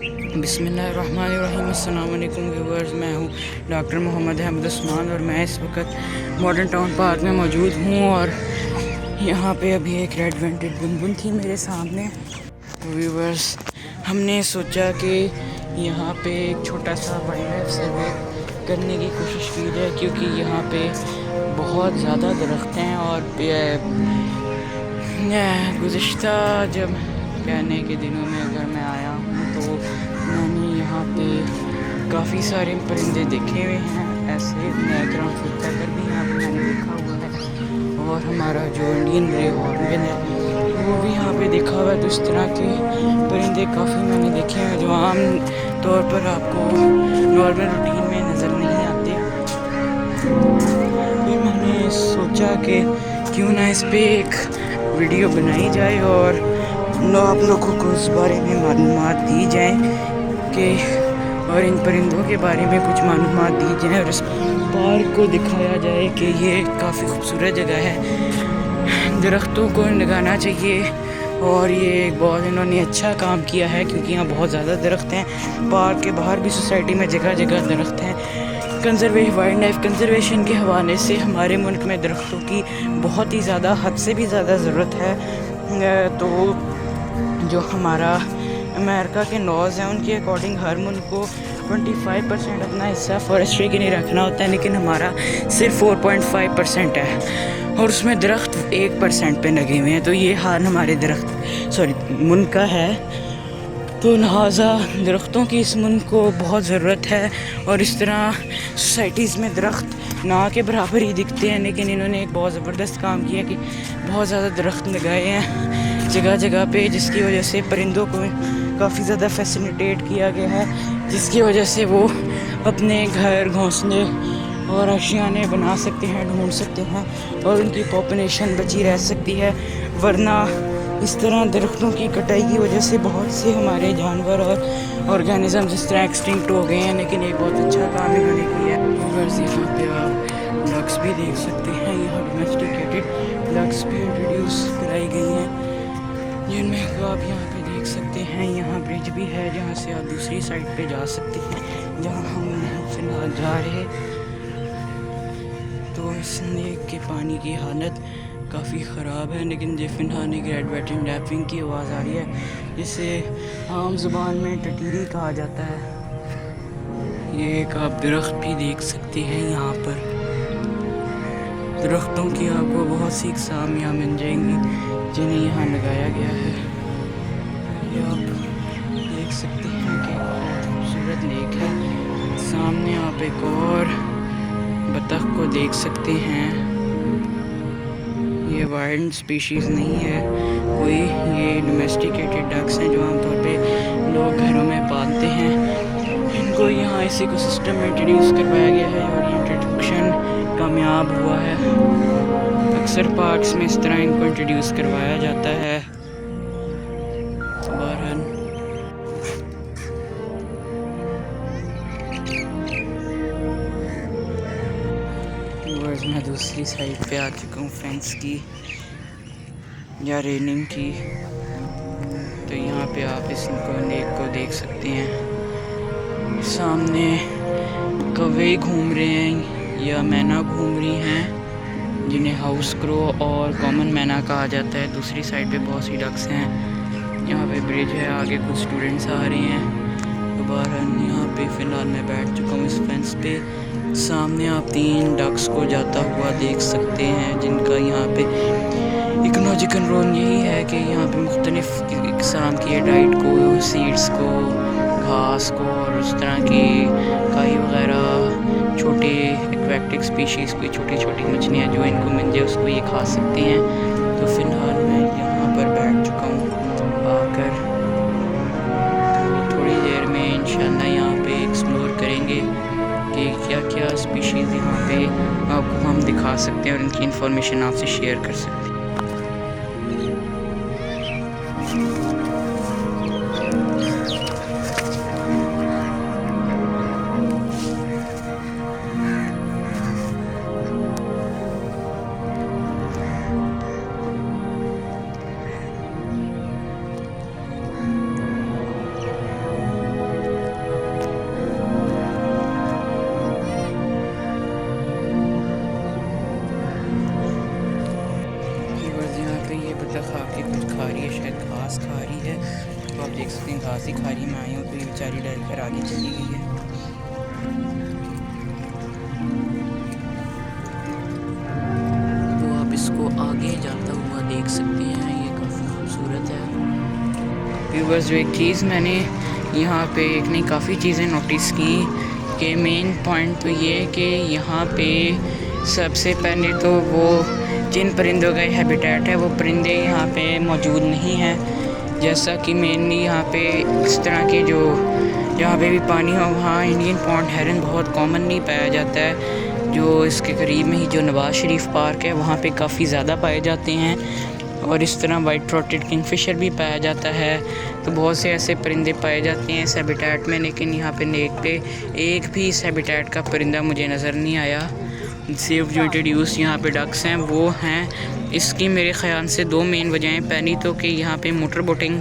बिस्मिल्लाहिर्रहमानिर्रहीम। अस्सलाम वालेकुम व्यूअर्स, मैं हूँ डॉक्टर मोहम्मद अहमद उस्मान और मैं इस वक्त मॉडर्न टाउन पार्क में मौजूद हूँ। और यहाँ पे अभी एक रेड वेंटेड बुनबुन थी मेरे सामने। व्यूअर्स, हमने सोचा कि यहाँ पे एक छोटा सा वाइल्ड लाइफ सर्वे करने की कोशिश की जाए, क्योंकि यहाँ पे बहुत ज़्यादा दरख्त हैं। और गुज़िश्ता जब कहने के दिनों में अगर मैं आया हूँ तो मैंने यहाँ पे काफ़ी सारे परिंदे देखे हुए हैं। ऐसे ब्लैक ग्राउंड वुडपेकर भी यहाँ पे मैंने देखा हुआ है, और हमारा जो इंडियन ग्रे हॉर्न है वो भी यहाँ पे देखा हुआ है। तो इस तरह के परिंदे काफ़ी मैंने देखे हैं जो आम तौर पर आपको नॉर्मल रूटीन में नज़र नहीं आते। फिर मैंने सोचा कि क्यों ना इस पे एक वीडियो बनाई जाए और आप लोगों को इस बारे में मालूमात दी जाए कि और इन परिंदों के बारे में कुछ मालूमात दी जाए और इस पार्क को दिखाया जाए कि ये काफ़ी खूबसूरत जगह है, दरख्तों को लगाना चाहिए। और ये बहुत इन्होंने अच्छा काम किया है क्योंकि यहाँ बहुत ज़्यादा दरख्त हैं। पार्क के बाहर भी सोसाइटी में जगह जगह दरख्त हैं। वाइल्ड लाइफ कंजर्वेशन के हवाले से हमारे मुल्क में दरख्तों की बहुत ही ज़्यादा, हद से भी ज़्यादा ज़रूरत है। तो जो हमारा अमेरिका के लॉज हैं उनके अकॉर्डिंग हर मुल्क को 25% अपना हिस्सा फॉरेस्ट्री के लिए रखना होता है, लेकिन हमारा सिर्फ 4.5% है और उसमें दरख्त 1% पे लगे हुए हैं। तो ये हाल हमारे मुल्क का है। तो लिहाजा दरख्तों की इस मुल्क को बहुत ज़रूरत है। और इस तरह सोसाइटीज़ में दरख्त ना के बराबर ही दिखते हैं, लेकिन इन्होंने एक बहुत ज़बरदस्त काम किया कि बहुत ज़्यादा दरख्त लगाए हैं जगह जगह पे, जिसकी वजह से परिंदों को काफ़ी ज़्यादा फैसिलिटेट किया गया है, जिसकी वजह से वो अपने घर, घोंसले और आशियाने बना सकते हैं, ढूंढ सकते हैं और उनकी पॉपुलेशन बची रह सकती है। वरना इस तरह दरख्तों की कटाई की वजह से बहुत से हमारे जानवर और ऑर्गेनिज्म जिस तरह एक्सटिंक्ट हो गए हैं। लेकिन एक बहुत अच्छा काम इन्होंने किया है। यहाँ पे आप डक्स भी देख सकते हैं। यहाँ डोमेस्टिकेटेड डक्स भी इंट्रोड्यूस कराई गई हैं, जिनमें आप यहाँ पे देख सकते हैं। यहाँ ब्रिज भी है जहाँ से आप दूसरी साइड पे जा सकते हैं, जहाँ हम फिलहाल जा रहे। तो इस लेक के पानी की हालत काफ़ी ख़राब है, लेकिन जो फिलहाल एक रेड वेटिंग लैपिंग की आवाज़ आ रही है, जिसे आम ज़ुबान में टटीरी कहा जाता है। ये एक आप दरख्त भी देख सकते हैं। यहाँ पर दरख्तों की आपको बहुत सी अक़साम मिल जाएंगी जिन्हें यहाँ लगाया गया है। ये आप देख सकते हैं कि बहुत खूबसूरत लेक है। सामने आप एक और बतख को देख सकते हैं। ये वाइल्ड स्पीशीज़ नहीं है कोई, ये डोमेस्टिकेटेड डक्स हैं जो आमतौर पे लोग घरों में पालते हैं। इनको यहाँ इस इकोसिस्टम में इंट्रोड्यूस करवाया गया है और ये इंट्रोडक्शन कामयाब हुआ है। अक्सर पार्क्स में इस तरह इनको इंट्रोड्यूस करवाया जाता है। बहरहाल मैं दूसरी साइड पे आ चुका हूँ, फेंस की या रेलिंग की। तो यहाँ पे आप इस लेक को देख सकते हैं। सामने कौवे घूम रहे हैं या मैना घूम रही हैं, जिन्हें हाउस क्रो और कॉमन मैना कहा जाता है। दूसरी साइड पे बहुत सी डक्स हैं। यहाँ पे ब्रिज है, आगे कुछ स्टूडेंट्स आ रहे हैं। दोबारा यहाँ पे फ़िलहाल मैं बैठ चुका हूँ इस फेंस पे। सामने आप 3 डक्स को जाता हुआ देख सकते हैं, जिनका यहाँ पे इकोलॉजिकल रोल यही है कि यहाँ पे मुख्तलिफ़ किस्म की डाइट को, सीड्स को, घास को और उस तरह की काई वगैरह छोटे एक्वेटिक स्पीशीज़ कोई छोटी छोटी मछलियाँ जो इनको मिल जाए उसको ये खा सकते हैं। तो फ़िलहाल मैं यहाँ पर बैठ चुका हूँ आकर। तो थोड़ी देर में इंशाल्लाह यहाँ पे एक्सप्लोर करेंगे कि क्या क्या स्पीशीज़ यहाँ पे आपको हम दिखा सकते हैं और इनकी इंफॉर्मेशन आपसे शेयर कर सकते हैं। आवाज़ ही खा रही मैं आई हूँ, तो ये बेचारी डर कर आगे चली गई है। तो आप इसको आगे जाता हुआ देख सकते हैं, ये काफ़ी खूबसूरत है। व्यूअर्स, जो एक चीज़ मैंने यहाँ पे एक नहीं काफ़ी चीज़ें नोटिस की कि मेन पॉइंट तो ये कि यहाँ पे सबसे पहले तो वो जिन परिंदों का हैबिटेट है वो परिंदे यहाँ पे मौजूद नहीं हैं। जैसा कि मेनली यहाँ पे इस तरह के जो जहाँ पे भी पानी हो वहाँ इंडियन पॉन्ड हेरन बहुत कॉमनली पाया जाता है। जो इसके करीब में ही जो नवाज शरीफ पार्क है वहाँ पे काफ़ी ज़्यादा पाए जाते हैं, और इस तरह वाइट थ्रोटेड किंगफिशर भी पाया जाता है। तो बहुत से ऐसे परिंदे पाए जाते हैं इस हैबिटेट में, लेकिन यहाँ पे नेक पे एक भी इस हैबिटेट का परिंदा मुझे नज़र नहीं आया। सिर्फ जो इंट्रोड्यूस यहाँ पे डक्स हैं वो हैं। इसकी मेरे ख़्याल से दो मेन वजहें। पहली तो कि यहाँ पे मोटर बोटिंग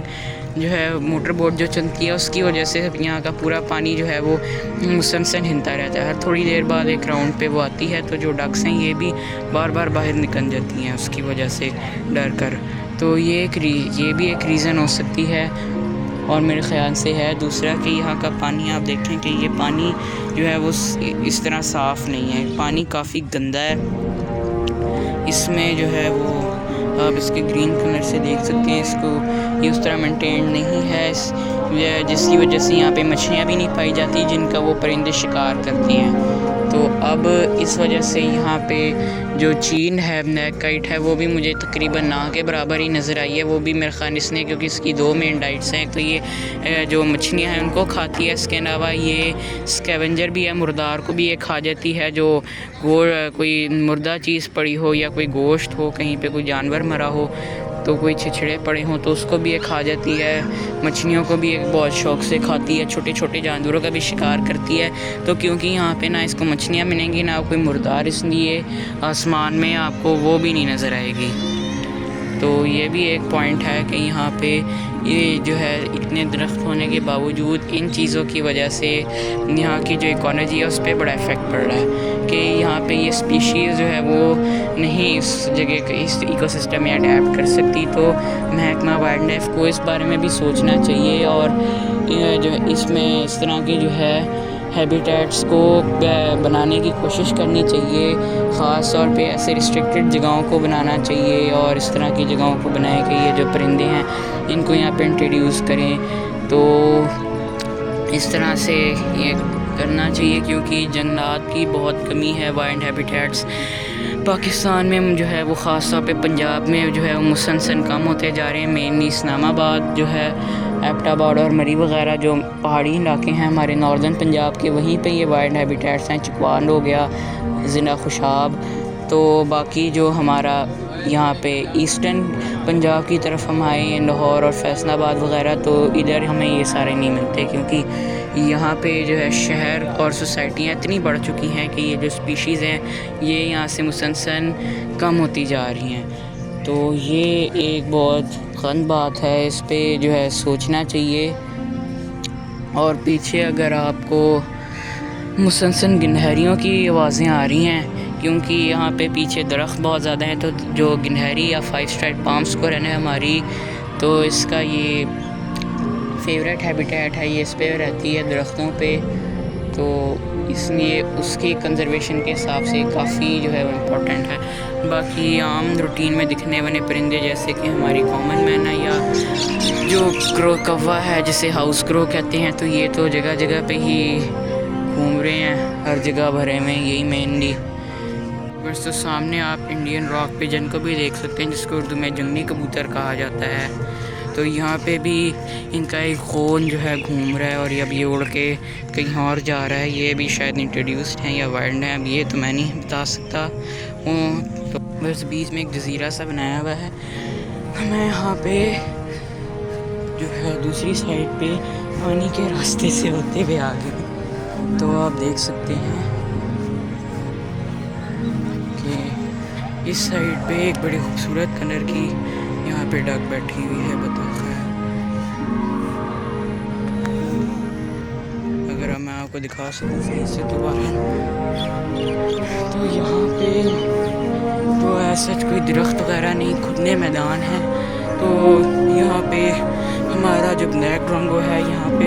जो है, मोटर बोट जो चलती है उसकी वजह से यहाँ का पूरा पानी जो है वो मुसलसल हिलता रहता है। हर थोड़ी देर बाद एक राउंड पे वो आती है, तो जो डक्स हैं ये भी बार बार बाहर निकल जाती हैं उसकी वजह से डर कर। तो ये भी एक रीज़न हो सकती है, और मेरे ख़्याल से है। दूसरा कि यहाँ का पानी आप देखें कि ये पानी जो है वो इस तरह साफ़ नहीं है, पानी काफ़ी गंदा है। इसमें जो है वो आप इसके ग्रीन कलर से देख सकते हैं, इसको ये उस तरह मेंटेन नहीं है, जिसकी वजह से यहाँ पे मछलियाँ भी नहीं पाई जाती जिनका वो परिंदे शिकार करते हैं। तो अब इस वजह से यहाँ पे जो चीन है, ब्लैक काइट है, वो भी मुझे तकरीबन ना के बराबर ही नज़र आई है। वो भी मेरे ख्याल इसने, क्योंकि इसकी दो मेन डाइट्स हैं, तो ये जो मछलियाँ हैं उनको खाती है। इसके अलावा ये स्कैवेंजर भी है, मुर्दार को भी ये खा जाती है। जो कोई मुर्दा चीज़ पड़ी हो या कोई गोश्त हो, कहीं पे कोई जानवर मरा हो, तो कोई छिछड़े पड़े हों तो उसको भी ये खा जाती है। मछलियों को भी एक बहुत शौक़ से खाती है, छोटे छोटे जानवरों का भी शिकार करती है। तो क्योंकि यहाँ पे ना इसको मछलियाँ मिलेंगी ना कोई मुर्दार, इसलिए आसमान में आपको वो भी नहीं नज़र आएगी। तो ये भी एक पॉइंट है कि यहाँ पे ये जो है इतने दरख्त होने के बावजूद इन चीज़ों की वजह से यहाँ की जो इकोनॉमी है उस पर बड़ा इफ़ेक्ट पड़ रहा है कि यहाँ पे ये स्पीशीज़ जो है वो नहीं इस जगह के इस इकोसिस्टम में अडेप्ट कर सकती। तो महकमा वाइल्ड लाइफ को इस बारे में भी सोचना चाहिए, और जो इसमें इस तरह की जो है हैबिटेट्स को बनाने की कोशिश करनी चाहिए। ख़ास तौर पे ऐसे रिस्ट्रिक्टेड जगहों को बनाना चाहिए, और इस तरह की जगहों को बनाए कि ये जो परिंदे हैं इनको यहाँ पे इंट्रोड्यूस करें। तो इस तरह से ये करना चाहिए, क्योंकि जंगलात की बहुत कमी है, वाइल्ड हैबिटेट्स पाकिस्तान में जो है वो ख़ास तौर पे पंजाब में जो है वो मुसलसल कम होते जा रहे हैं। मेनली इस्लामाबाद जो है, एबटाबाद और मरी वगैरह जो पहाड़ी इलाके हैं हमारे नॉर्दर्न पंजाब के, वहीं पे ये वाइल्ड हैबिटेट्स हैं। चकवाल हो गया, ज़िला खुशाब। तो बाकी जो हमारा यहाँ पे ईस्टर्न पंजाब की तरफ हम आए, लाहौर और फैसलाबाद वगैरह, तो इधर हमें ये सारे नहीं मिलते, क्योंकि यहाँ पे जो है शहर और सोसाइटियाँ इतनी बढ़ चुकी हैं कि ये जो स्पीशीज़ हैं ये यहाँ से मुसलसल कम होती जा रही हैं। तो ये एक बहुत गलत बात है, इस पे जो है सोचना चाहिए। और पीछे अगर आपको मुसलसल गिलहरियों की आवाज़ें आ रही हैं, क्योंकि यहाँ पे पीछे दरख्त बहुत ज़्यादा हैं, तो जो गिलहरी या 5 स्ट्राइप पाम्स को रहना है हमारी, तो इसका ये फेवरेट हैबिटेट है, ये इस पे रहती है दरख्तों पे। तो इसलिए उसकी कंजर्वेशन के हिसाब से काफ़ी जो है वो इम्पोर्टेंट है। बाकी आम रूटीन में दिखने वाले परिंदे जैसे कि हमारी कॉमन मैना या जो क्रो कौवा है जिसे हाउस क्रो कहते हैं, तो ये तो जगह जगह पे ही घूम रहे हैं, हर जगह भरे में, यही मेनली। बस तो सामने आप इंडियन रॉक पिजन को भी देख सकते हैं, जिसको उर्दू में जंगली कबूतर कहा जाता है। तो यहाँ पे भी इनका एक खोन जो है घूम रहा है, और अब ये उड़ के कहीं और जा रहा है। ये भी शायद इंट्रोड्यूस्ड हैं या वाइल्ड हैं, अब ये तो मैं नहीं बता सकता हूँ। तो बस बीच में एक जजीरा सा बनाया हुआ है। मैं यहाँ पे जो है दूसरी साइड पे पानी के रास्ते से होते हुए आ गए। तो आप देख सकते हैं कि इस साइड पे एक बड़ी खूबसूरत कलर की यहाँ पे डक बैठी हुई है, बतख है। अगर मैं आपको दिखा सकूँ सही से दोबारा, तो यहाँ पे तो ऐसा कोई दरख्त वगैरह नहीं, खुले मैदान है। तो यहाँ पे हमारा जो ब्लैक ड्रोंगो है यहाँ पे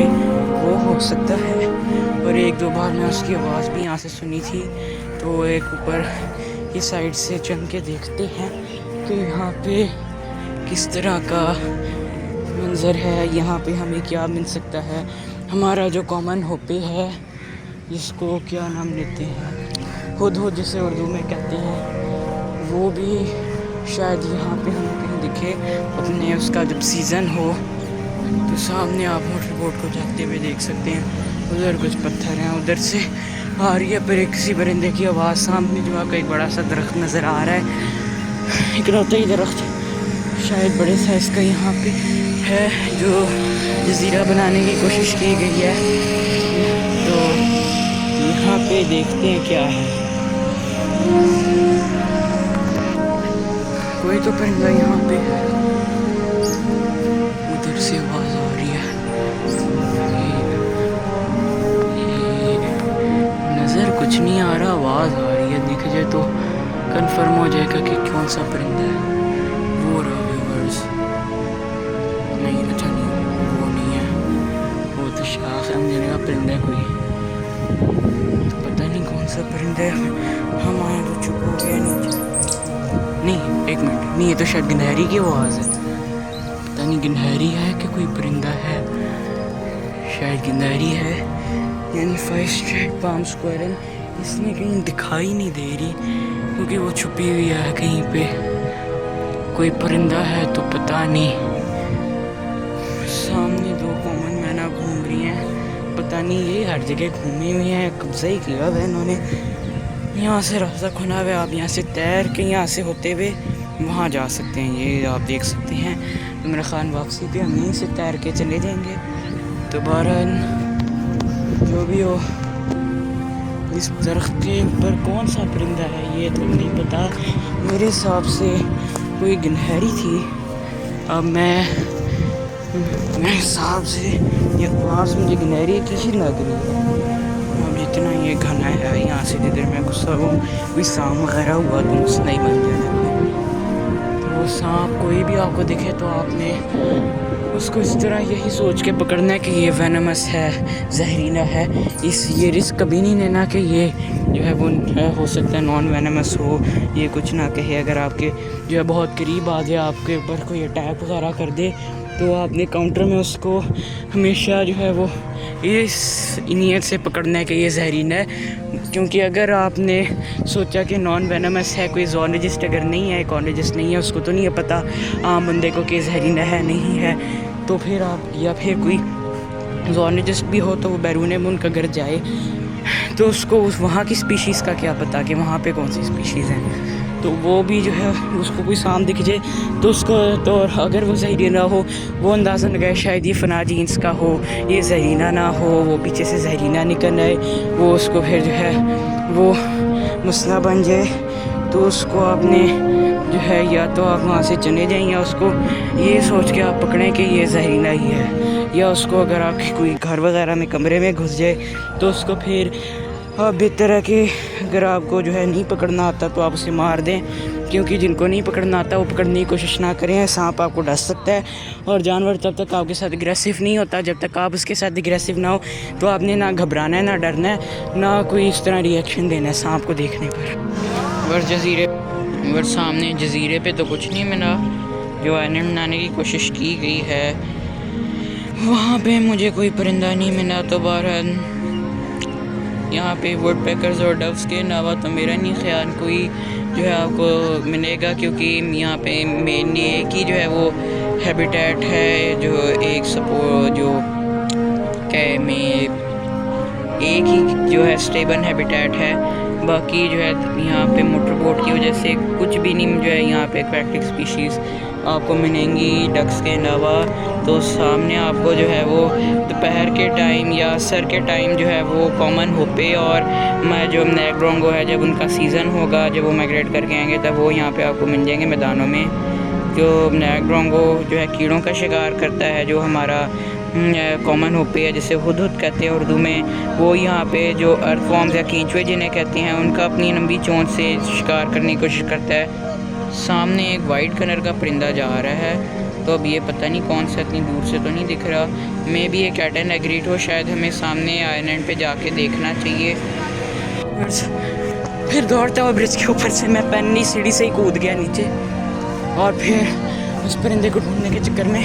वो हो सकता है। और एक दो बार मैं उसकी आवाज़ भी यहाँ से सुनी थी। तो एक ऊपर की साइड से चल के देखते हैं कि यहाँ पे किस तरह का मंज़र है, यहाँ पे हमें क्या मिल सकता है। हमारा जो कॉमन होपे है, जिसको क्या नाम लेते हैं, हुदहुद जिसे उर्दू में कहते हैं, वो भी शायद यहाँ पे हमें कहीं दिखे अपने उसका जब सीज़न हो। तो सामने आप मोटर बोट को जाते हुए देख सकते हैं। उधर कुछ पत्थर हैं, उधर से आ रही है पर किसी परिंदे की आवाज़। सामने जो है एक बड़ा सा दरख्त नज़र आ रहा है, इकलौता ही दरख्त शायद बड़े साइज़ का यहाँ पे है, जो जजीरा बनाने की कोशिश की गई है। तो यहाँ पे देखते हैं क्या है। कोई तो परिंदा यहाँ पे है, उधर से आवाज़ आ रही है। नज़र कुछ नहीं आ रहा, आवाज़ आ रही है। दिख जाए तो कंफर्म हो जाएगा कि कौन सा परिंदा है। वो रहा व्यूअर्स, नहीं अच्छा नहीं, वो नहीं है, वो तो शाख समझने का परिंदा है कोई, तो पता नहीं कौन सा परिंदा है। हम आए तो चुप हो गया। नहीं एक मिनट, नहीं ये तो शायद गिनहरी की आवाज़ है। पता नहीं गिनहरी है कि कोई परिंदा है, शायद गिनहरी है, यानी 5 स्ट्रेट पाम स्क्वायरल। इसमें कहीं दिखाई नहीं दे रही क्योंकि वो छुपी हुई है कहीं पे। कोई परिंदा है तो पता नहीं। सामने 2 कॉमन मैना घूम रही हैं, पता नहीं ये हर जगह घूमी हुई हैं, कब्जा ही किया हुआ है इन्होंने। यहाँ से रास्ता खुला हुआ है, आप यहाँ से तैर के यहाँ से होते हुए वहाँ जा सकते हैं। ये आप देख सकते हैं। इमरान खान वापसी पे हम यहीं से तैर के चले जाएंगे। तो बहरहाल जो भी हो, इस दरख्त के ऊपर कौन सा परिंदा है ये तो नहीं पता। मेरे हिसाब से कोई गिनहरी थी। अब मेरे हिसाब से ये आवाज़ मुझे गिनहरी कैसी लग रही है। अब जितना ये घना है, यहाँ से जिधर मैं गुस्सा हूँ कोई सांप वगैरह हुआ तो मुझसे नहीं बन जाना। तो सांप कोई भी आपको दिखे तो आपने उसको इस तरह यही सोच के पकड़ना है कि ये वेनमस है, जहरीला है। ये रिस्क कभी नहीं लेना कि ये जो है वो हो सकता है नॉन वेनमस हो। ये कुछ ना कहे, अगर आपके जो है बहुत करीब आ जाए, आपके ऊपर कोई अटैक वगैरह कर दे, तो आपने काउंटर में उसको हमेशा जो है वो इस नीयत से पकड़ना है कि ये जहरीला है। क्योंकि अगर आपने सोचा कि नॉन वेनमस है, कोई जोलॉजिस्ट अगर नहीं है, इकोलॉजिस्ट नहीं है, उसको तो नहीं है पता आम बंदे को कि जहरीला है नहीं है, तो फिर आप या फिर कोई जोलॉजिस्ट भी हो तो वो बैरून मुल्क अगर जाए तो उसको उस वहाँ की स्पीशीज़ का क्या पता कि वहाँ पे कौन सी स्पीशीज़ हैं। तो वो भी जो है उसको कोई सांप दिख जाए तो उसको, तो अगर वो जहरीला हो वो अंदाज़ा लगाए शायद ये फना जीन्स का हो, ये जहरीला ना हो, वो पीछे से जहरीला निकल आए, वो उसको फिर जो है वो मसला बन जाए। तो उसको आपने जो है या तो आप वहाँ से चले जाएं या उसको ये सोच के आप पकड़ें कि ये जहरीला ही है। या उसको अगर आप कोई घर वगैरह में कमरे में घुस जाए तो उसको फिर बेहतर है कि अगर आपको जो है नहीं पकड़ना आता तो आप उसे मार दें। क्योंकि जिनको नहीं पकड़ना आता वो पकड़ने की कोशिश ना करें। सांप आपको डस सकता है और जानवर तब तक आपके साथ एग्रेसिव नहीं होता जब तक आप उसके साथ एग्रेसिव ना हो। तो आपने ना घबराना है, ना डरना है, ना कोई इस तरह रिएक्शन देना है सांप को देखने पर। और सामने जजीरे पे तो कुछ नहीं मिला। जो आइलैंड बनाने की कोशिश की गई है वहाँ पे मुझे कोई परिंदा नहीं मिला। तो बहरहाल यहाँ पे वुड पैकर्स और डव्स के अलावा तो मेरा नहीं ख्याल कोई जो है आपको मिलेगा, क्योंकि यहाँ पे मेनली एक ही जो है वो हैबिटेट है, जो एक जो क्या में एक ही जो है स्टेबल हैबिटेट है। बाकी जो है यहाँ पे मोटर बोट की वजह से कुछ भी नहीं जो है यहाँ पे एक्वेटिक स्पीशीज़ आपको मिलेंगी डक्स के अलावा। तो सामने आपको जो है वो दोपहर के टाइम या असर के टाइम जो है वो कॉमन होपे और जो ब्लैक ड्रोंगो है, जब उनका सीज़न होगा, जब वो माइग्रेट करके आएंगे तब वो यहाँ पे आपको मिल जाएंगे मैदानों में। जो ब्लैक ड्रोंगो जो है कीड़ों का शिकार करता है, जो हमारा कॉमन होपे है जिसे हुदहुद कहते हैं उर्दू में, वो यहाँ पे जो अर्थवॉर्म्स या कींचुए जिन्हें कहते हैं उनका अपनी लंबी चोंच से शिकार करने की कोशिश करता है। सामने एक वाइट कलर का परिंदा जा रहा है तो अब ये पता नहीं कौन सा, इतनी दूर से तो नहीं दिख रहा। मे भी ये कैटन एग्रीट हो, शायद हमें सामने आइलैंड पे जाके देखना चाहिए। फिर दौड़ता हुआ ब्रिज के ऊपर से मैं पन्नी सीढ़ी से ही कूद गया नीचे, और फिर उस परिंदे को ढूंढने के चक्कर में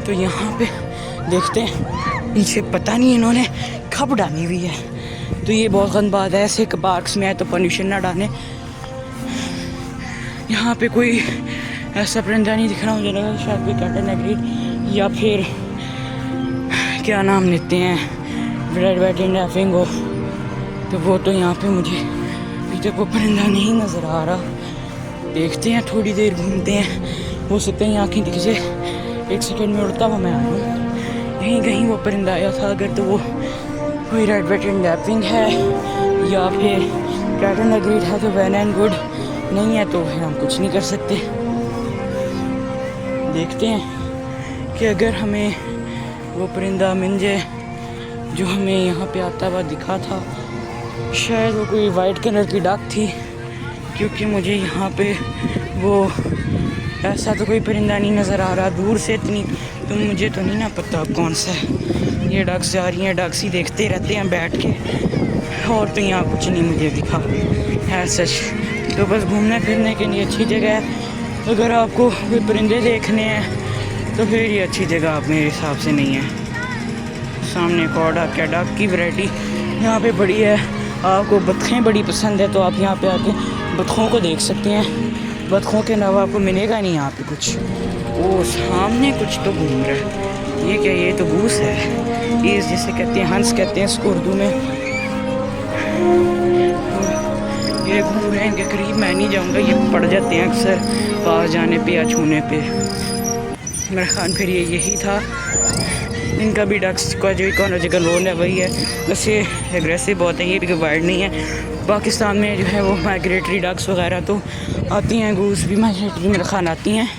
तो यहाँ पे देखते हैं नीचे पता नहीं इन्होंने कब डाली हुई है। तो ये बहुत गंद बात है, ऐसे पार्क्स में है तो पोल्यूशन ना डालें। यहाँ पे कोई ऐसा परिंदा नहीं दिख रहा, मुझे लगा शायद कोई कैटन एग्रीट या फिर क्या नाम लेते हैं रेड-बैटेड डैफिंग हो, तो वो तो यहाँ पे मुझे अभी तक वो परिंदा नहीं नज़र आ रहा। देखते हैं, थोड़ी देर घूमते हैं, हो सकता है यहाँ आँखें दिख जाए। 1 सेकंड में उड़ता हुआ मैं आया, यहीं कहीं वो परिंदा आया था। अगर तो वो कोई रेड-बैटेड डैफिंग है या फिर कैटन एग्रीट है तो वेल एंड गुड, नहीं है तो फिर हम कुछ नहीं कर सकते। देखते हैं कि अगर हमें वो परिंदा मिल जाए जो हमें यहाँ पे आता हुआ दिखा था। शायद वो कोई वाइट कलर की डक थी, क्योंकि मुझे यहाँ पे वो ऐसा तो कोई परिंदा नहीं नज़र आ रहा दूर से इतनी, तो मुझे तो नहीं ना पता कौन सा है। ये डक्स जा रही हैं, डक्स ही देखते रहते हैं बैठ के, और तो यहाँ कुछ नहीं मुझे दिखा है सच। तो बस घूमने फिरने के लिए अच्छी जगह है। अगर आपको कोई परिंदे देखने हैं तो फिर ये अच्छी जगह आप मेरे हिसाब से नहीं है। सामने एक और डक है, डक की वैरायटी यहाँ पे बड़ी है। आपको बतखें बड़ी पसंद है तो आप यहाँ पे आके बतखों को देख सकते हैं। बतखों के अलावा आपको मिलेगा नहीं यहाँ पे कुछ। वो सामने कुछ तो घूम रहा है, ये क्या, ये तो गूस है, ये जिसे कहते हैं हंस कहते हैं इसको उर्दू में। ये घूम रहे हैं, इनके करीब मैं नहीं जाऊँगा, ये पड़ जाते हैं अक्सर पास जाने पे या छूने पे। मेरा ख्याल फिर ये यही था। इनका भी डक्स का जो इकोलॉजिकल रोल है वही है, बस ये एग्रेसिव बहुत है, ये भी वाइल्ड नहीं है। पाकिस्तान में जो है वो माइग्रेटरी डक्स वगैरह तो आती हैं, गूस भी माइग्रेटरी मेरा ख्याल आती हैं,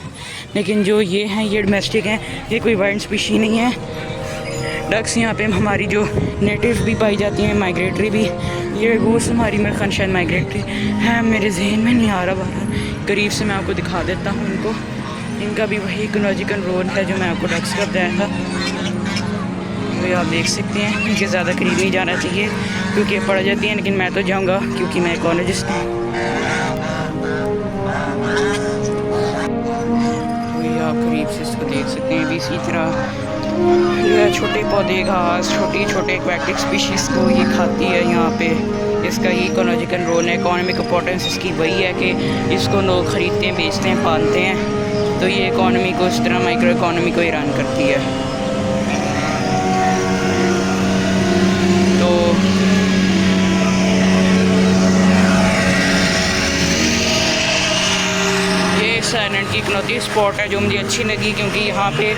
लेकिन जो ये हैं ये डोमेस्टिक हैं, ये कोई वाइल्ड स्पीशी नहीं है। डक्स यहाँ पे हमारी जो नेटिव भी पाई जाती हैं, माइग्रेटरी भी। ये गूस हमारी मेरे ख्याल शायद माइग्रेटरी है, मेरे जहन में नहीं आ रहा बाहर, करीब से मैं आपको दिखा देता हूँ इनको। इनका भी वही इकोलॉजिकल रोल है जो मैं आपको डक्स का बताया था। तो आप देख सकते हैं, इनके ज़्यादा करीब नहीं जाना चाहिए क्योंकि ये पड़ जाती हैं, लेकिन मैं तो जाऊँगा क्योंकि मैं इकोलॉजिस्ट हूँ। तो आप करीब से इसको देख सकते हैं। भी इसी तरह ये छोटे पौधे घास छोटे एक्वेटिक स्पीशीज़ को ये खाती है यहाँ पे। इसका ये इकोलॉजिकल रोल है। इकोनॉमिक इंपॉर्टेंस इसकी वही है कि इसको लोग ख़रीदते हैं, बेचते हैं, पालते हैं, तो ये इकोनॉमी को इस तरह माइक्रो इकोनॉमी को ही रन करती है। तो ये इस आइलैंड की इकलौती स्पॉट है जो मुझे अच्छी लगी, क्योंकि यहाँ पे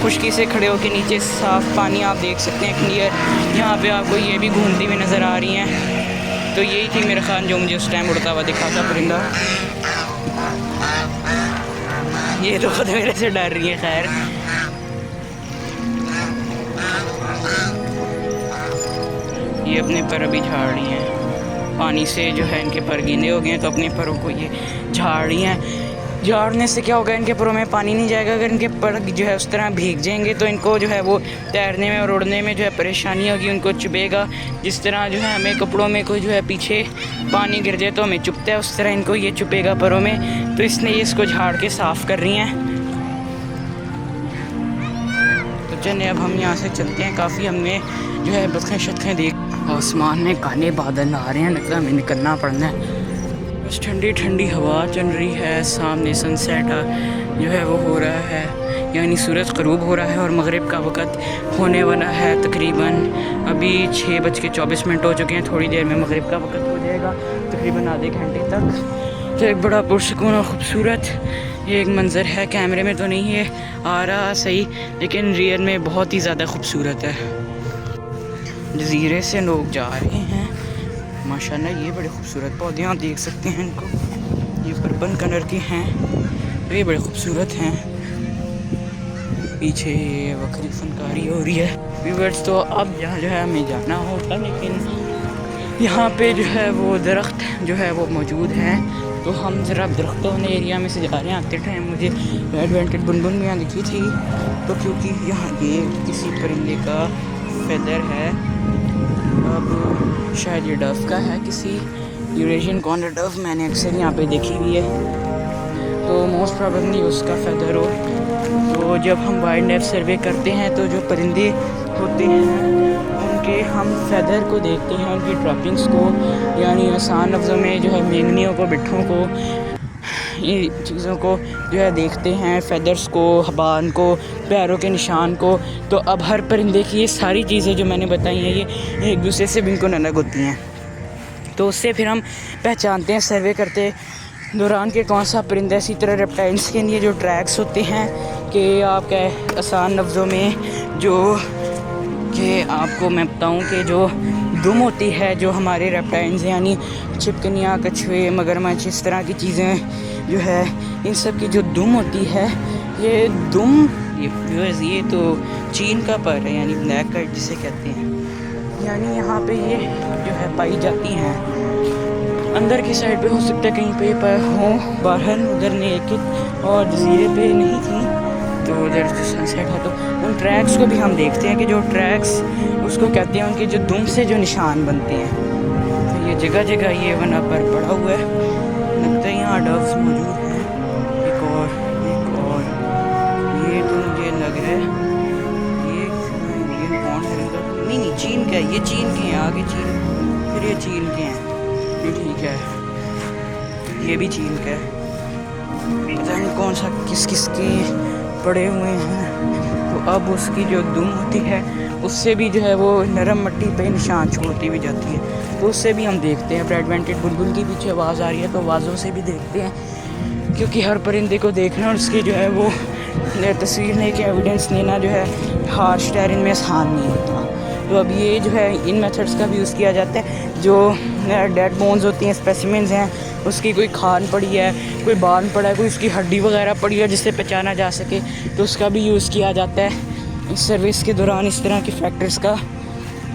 खुशकी से खड़े होकर नीचे साफ़ पानी आप देख सकते हैं क्लियर। यहाँ पे आपको ये भी घूमती हुई नज़र आ रही हैं। तो यही थी मेरा ख्याल जो मुझे उस टाइम उड़ता हुआ दिखा था परिंदा। ये तो खुद मेरे से डर रही है। खैर ये अपने पर अभी झाड़ रही हैं, पानी से जो है इनके पर गीले हो गए हैं, तो अपने परों को ये झाड़ रही हैं। झाड़ने से क्या होगा, इनके परों में पानी नहीं जाएगा। अगर इनके पर जो है उस तरह भीग जाएंगे तो इनको जो है वो तैरने में और उड़ने में जो है परेशानी होगी, उनको चुभेगा। जिस तरह जो है हमें कपड़ों में कोई जो है पीछे पानी गिर जाए तो हमें चुभता है, उस तरह इनको ये चुभेगा परों में, तो इसलिए इसको झाड़ के साफ़ कर रही हैं। तो चलिए अब हम यहाँ से चलते हैं। काफ़ी हमने जो है बतखें शतखें देख, आसमान में काले बादल आ रहे हैं, लगता है हमें निकलना पड़ना है। बस ठंडी ठंडी हवा चल रही है, सामने सनसेट जो है वो हो रहा है, यानी सूरज ग़रूब हो रहा है और मगरिब का वक़्त होने वाला है। तकरीबन अभी 6:24 हो चुके हैं, थोड़ी देर में मगरिब का वक़्त हो जाएगा, तकरीबन आधे घंटे तक। तो एक बड़ा पुरसुकून और ख़ूबसूरत ये एक मंज़र है। कैमरे में तो नहीं है आ रहा सही, लेकिन रियल में बहुत ही ज़्यादा खूबसूरत है। जज़ीरे से लोग जा रहे हैं माशाल्लाह। ये बड़े खूबसूरत पौधे आप देख सकते हैं इनको, ये पर्पल कलर के हैं, तो ये बड़े खूबसूरत हैं। पीछे वक्री फनकारी हो रही है व्यूअर्स। तो अब यहाँ जो है हमें जाना होगा, लेकिन यहाँ पे जो है वो दरख्त जो है वो मौजूद हैं, तो हम ज़रा दरख्तों वाले एरिया में से जा रहे हैं। आते टाइम मुझे रेड वेंटेड बुनबुन भी यहाँ दिखी थी, तो क्योंकि यहाँ ये किसी परिंदे का फेदर है, अब शायद ये डव का है, किसी यूरेशियन कॉर्नर डव मैंने अक्सर यहाँ पे देखी हुई है, तो मोस्ट प्रॉबेबली उसका फेदर हो। तो जब हम वाइल्ड लाइफ सर्वे करते हैं तो जो परिंदे होते हैं उनके हम फेदर को देखते हैं, उनकी ड्रॉपिंग्स को, यानी आसान लफ्ज़ों में जो है मेंगनियों को, बिट्ठों को, ये चीज़ों को जो है देखते हैं, फेदर्स को, हबान को, पैरों के निशान को। तो अब हर परिंदे की ये सारी चीज़ें जो मैंने बताई हैं ये एक दूसरे से बिल्कुल अलग होती हैं, तो उससे फिर हम पहचानते हैं सर्वे करते दौरान के कौन सा परिंदा। इसी तरह रेप्टाइल्स के लिए जो ट्रैक्स होते हैं कि आप आसान लफ्ज़ों में जो कि आपको मैं बताऊं कि जो दुम होती है, जो हमारे रेप्टाइल्स यानी छिपकलियाँ, कछुए, मगरमच्छ, इस तरह की चीज़ें जो है, इन सब की जो दुम होती है, ये दुम ये तो चीन का पर है, यानी ब्लैक काइट जिसे कहते हैं, यानी यहाँ पे ये जो है पाई जाती हैं। अंदर की साइड पे हो सकता है कहीं पे पर हों, बाहर उधर नेकिड और जजीरे पे नहीं थी, तो उधर जो सनसेट है तो उन ट्रैक्स को भी हम देखते हैं कि जो ट्रैक्स उसको कहते हैं, उनके जो दुम से जो निशान बनते हैं। तो ये जगह जगह ये बना पर पड़ा हुआ है, लगता है यहाँ डव्स मौजूद हैं। एक और ये तो मुझे लग रहा है ये इंडियन पॉन्ड है, नहीं चीन का है, ये चीन के हैं, आगे चीन, फिर ये चीन के हैं, ये ठीक है, ये भी चीन का है, पता नहीं कौन सा किस किस के पड़े हुए हैं। तो अब उसकी जो दुम होती है उससे भी जो है वो नरम मिट्टी पे निशान छोड़ती हुई जाती है, तो उससे भी हम देखते हैं। रेड वेंटेड बुलबुल की पीछे आवाज़ आ रही है तो आवाज़ों से भी देखते हैं, क्योंकि हर परिंदे को देखना और उसकी जो है वो तस्वीर लेके एविडेंस लेना जो है हार्श टेरेन में आसान नहीं होता। तो अब ये जो है इन मेथड्स का भी यूज़ किया जाता है, जो डेड बोन्स होती हैं, स्पेसिमेंस हैं, उसकी कोई खान पड़ी है, कोई बाल पड़ा है, कोई उसकी हड्डी वगैरह पड़ी है जिससे पहचाना जा सके, तो उसका भी यूज़ किया जाता है इस सर्विस के दौरान, इस तरह के फैक्टर्स का।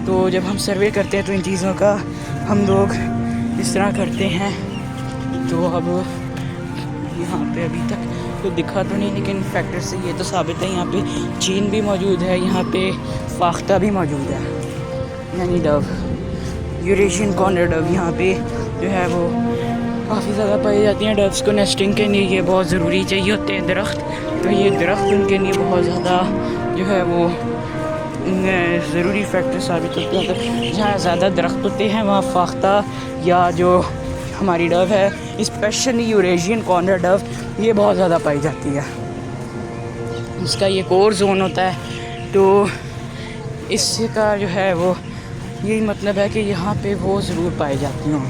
तो जब हम सर्वे करते हैं तो इन चीज़ों का हम लोग इस तरह करते हैं। तो अब यहाँ पे अभी तक तो दिखा तो नहीं, लेकिन फैक्टर से ये तो साबित है यहाँ पे चीन भी मौजूद है, यहाँ पे फाख्ता भी मौजूद है, यानी डव, यूरेशियन कॉर्नर डव यहाँ पे जो है वो काफ़ी ज़्यादा पाई जाती हैं। डव्स को नेस्टिंग के लिए ये बहुत ज़रूरी चाहिए होते हैं दरख्त, तो ये दरख्त उनके लिए बहुत ज़्यादा जो है वो ज़रूरी फैक्टर साबित होते हैं। तो जहाँ ज़्यादा दरख्त होते हैं वहाँ फाख्ता या जो हमारी डव है, स्पेशली यूरेशियन कॉर्नर डव, ये बहुत ज़्यादा पाई जाती है। इसका ये कोर जोन होता है, तो इसका जो है वो यही मतलब है कि यहाँ पे वो ज़रूर पाई जाती हूँ।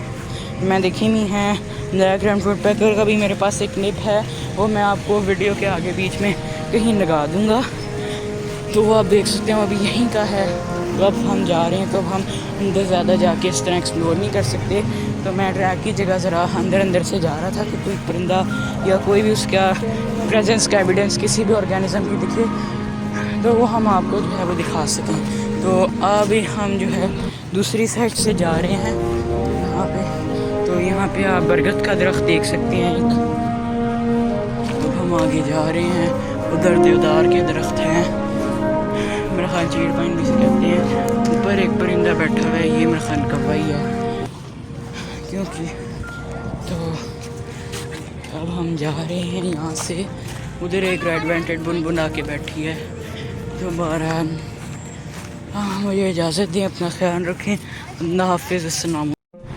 मैं देखी हुई हैं नायग्रा वुडपेकर का भी मेरे पास एक क्लिप है, वो मैं आपको वीडियो के आगे बीच में कहीं लगा दूँगा, तो वो आप देख सकते हैं, अभी यहीं का है। तो अब हम जा रहे हैं, तो अब हम अंदर ज़्यादा जाके इस तरह एक्सप्लोर नहीं कर सकते, तो मैं ट्रैक की जगह ज़रा अंदर से जा रहा था कि कोई परिंदा या कोई भी उसका प्रेजेंस का एविडेंस किसी भी ऑर्गेनिज्म की दिखे तो वो हम आपको जो है वो दिखा सकें। तो अभी हम जो है दूसरी साइड से जा रहे हैं यहाँ पे, तो यहाँ पे आप बरगद का दरख्त देख सकते हैं एक। तो हम आगे जा रहे हैं, उधर देवदार के दरख्त हैं, मेरा ख्याल चीड़ पाइन भी से कहते हैं। ऊपर एक परिंदा बैठा हुआ है, ये मेरा ख्याल कौवा है क्योंकि। तो अब हम जा रहे हैं यहाँ से, उधर एक रेड वेंटेड बुनबुन आके बैठी है। तो बहरहाल हाँ, मुझे इजाज़त दें, अपना ख्याल रखें, अल्लाह हाफ़िज़, अस्सलाम।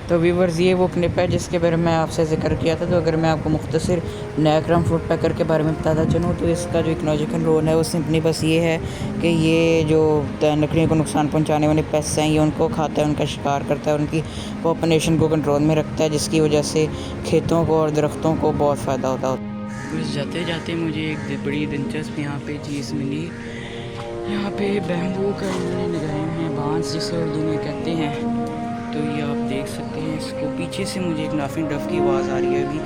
तो व्यूअर्स, ये वो क्लिप है जिसके बारे में आपसे ज़िक्र किया था। तो अगर मैं आपको मुख्तसर नायग्रा वुडपेकर के बारे में बताता चलूँ तो इसका जो इकोलॉजिकल रोल है वो सिंपली बस ये है कि ये जो लकड़ियों को नुकसान पहुँचाने वाले पेस्ट हैं ये उनको खाता है, उनका शिकार करता है, उनकी पॉपुलेशन को कंट्रोल में रखता है, जिसकी वजह से खेतों को और दरख्तों को बहुत फ़ायदा होता है। बस जाते जाते मुझे एक बड़ी दिलचस्प यहाँ पे चीज़ मिली। यहाँ पे बैम्बू का इन्होंने लगाए हुए हैं, बांस जिसे उर्दू में कहते हैं। तो ये आप देख सकते हैं इसको। पीछे से मुझे एक नाफिन डफ की आवाज़ आ रही है अभी,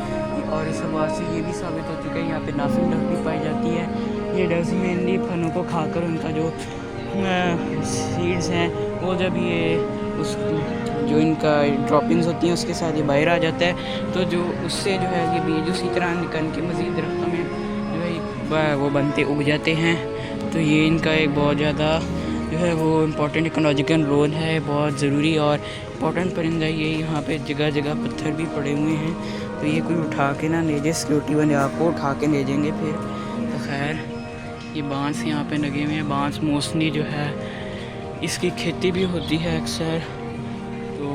और इस आवाज़ से ये भी साबित हो चुका है यहाँ पे नाफिन डफ भी पाई जाती है। ये डव्स मेनली फलों को खाकर उनका जो सीड्स हैं वो जब ये उस जो इनका ड्रॉपिंग्स होती हैं उसके साथ ये बाहर आ जाता है, तो जो उससे जो है ये बीज उसी तरह निकल के मज़ीद दरख्तों में जो है वो बनते उग जाते हैं। तो ये इनका एक बहुत ज़्यादा जो है वो इम्पोर्टेंट इकोलॉजिकल रोल है, बहुत ज़रूरी और इम्पोर्टेंट परिंदा ये। यहाँ पे जगह जगह पत्थर भी पड़े हुए हैं, तो ये कोई उठा के ना ले जाए, सिक्योरिटी वाले आपको उठा के ले जाएंगे फिर। तो खैर ये बांस यहाँ पे लगे हुए हैं। बांस मोस्टली जो है इसकी खेती भी होती है अक्सर। तो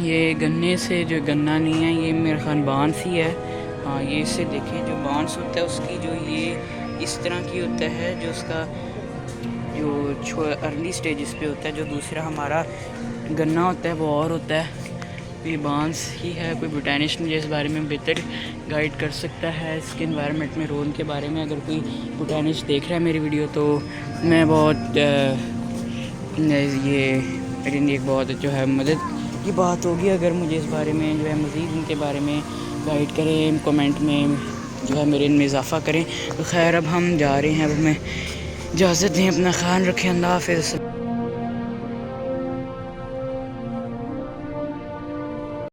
ये गन्ने से जो गन्ना नहीं है, ये मेरा ख्याल बांस ही है। हाँ, ये इससे देखें जो बांस होता है उसकी जो ये इस तरह की होता है, जो उसका जो अर्ली स्टेजेस पे होता है। जो दूसरा हमारा गन्ना होता है वो और होता है। ये बांस ही है। कोई बोटेनिस्ट मुझे इस बारे में बेहतर गाइड कर सकता है, इसके एनवायरनमेंट में रोल के बारे में। अगर कोई बोटेनिस्ट देख रहा है मेरी वीडियो तो मैं बहुत ये मेरे लिए एक बहुत जो है मदद की बात होगी अगर मुझे इस बारे में जो है मज़ीद इनके बारे में गाइड करें, कमेंट में जो है मेरे इनमें इजाफ़ा करें। तो खैर अब हम जा रहे हैं, अब हमें इजाज़त दें, अपना ख्याल रखें, अल्लाह हाफ़िज़।